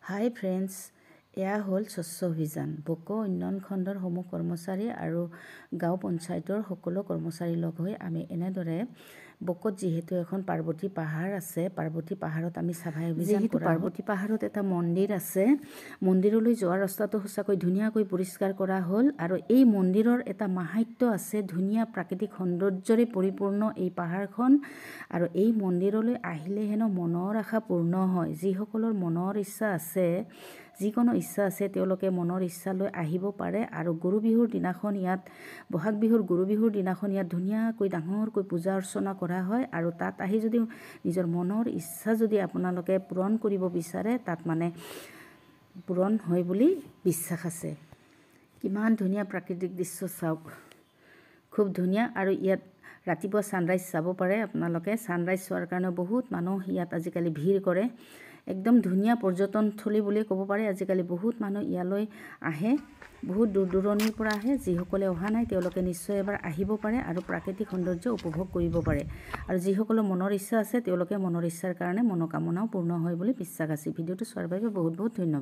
হাই friends, এয়া হ'ল স্বচ্ছ অভিযান। বকো উন্নয়ন খণ্ডৰ সমূহ কৰ্মচাৰী আৰু গাঁও পঞ্চায়তৰ সকলো কৰ্মচাৰী লগ হৈ আমি এনেদৰে বকোত যিহেতু এখন পাৰ্বতী পাহাৰ আছে, পাৰ্বতী পাহাৰত আমি চাফাই অভিযান কৰা। পাৰ্বতী পাহাৰত এটা মন্দিৰ আছে, মন্দিৰলৈ যোৱাৰ ৰাস্তাটো সঁচাকৈ ধুনীয়াকৈ পৰিষ্কাৰ কৰা হ'ল আৰু এই মন্দিৰৰ এটা মাহাত্য আছে। ধুনীয়া প্ৰাকৃতিক সৌন্দৰ্যৰে পৰিপূৰ্ণ এই পাহাৰখন আৰু এই মন্দিৰলৈ আহিলে হেনো মনৰ আশা পূৰ্ণ হয়। যিসকলৰ মনৰ ইচ্ছা আছে, যিকোনো ইচ্ছা আছে, তেওঁলোকে মনৰ ইচ্ছা লৈ আহিব পাৰে আৰু গৰু বিহুৰ দিনাখন ইয়াত, বহাগ বিহুৰ গৰু বিহুৰ দিনাখন ইয়াত ধুনীয়াকৈ ডাঙৰকৈ পূজা অৰ্চনা কৰা হয় আৰু তাত আহি যদি নিজৰ মনৰ ইচ্ছা যদি আপোনালোকে পূৰণ কৰিব বিচাৰে, তাত মানে পূৰণ হয় বুলি বিশ্বাস আছে। কিমান ধুনীয়া প্ৰাকৃতিক দৃশ্য চাওক, খুব ধুনীয়া। আৰু ইয়াত ৰাতিপুৱা ছানৰাইজ চাব পাৰে আপোনালোকে। ছানৰাইজ চোৱাৰ কাৰণে বহুত মানুহ ইয়াত আজিকালি ভিৰ কৰে। একদম ধুনীয়া পৰ্যটনস্থলী বুলি ক'ব পাৰে। আজিকালি বহুত মানুহ ইয়ালৈ আহে, বহুত দূৰ দূৰণিৰ পৰা আহে। যিসকলে অহা নাই তেওঁলোকে নিশ্চয় এবাৰ আহিব পাৰে আৰু প্ৰাকৃতিক সৌন্দৰ্য উপভোগ কৰিব পাৰে। আৰু যিসকলৰ মনৰ ইচ্ছা আছে তেওঁলোকে মনৰ ইচ্ছাৰ কাৰণে মনোকামনাও পূৰ্ণ হয় বুলি বিশ্বাস আছে। ভিডিঅ'টো চোৱাৰ বাবে বহুত বহুত ধন্যবাদ।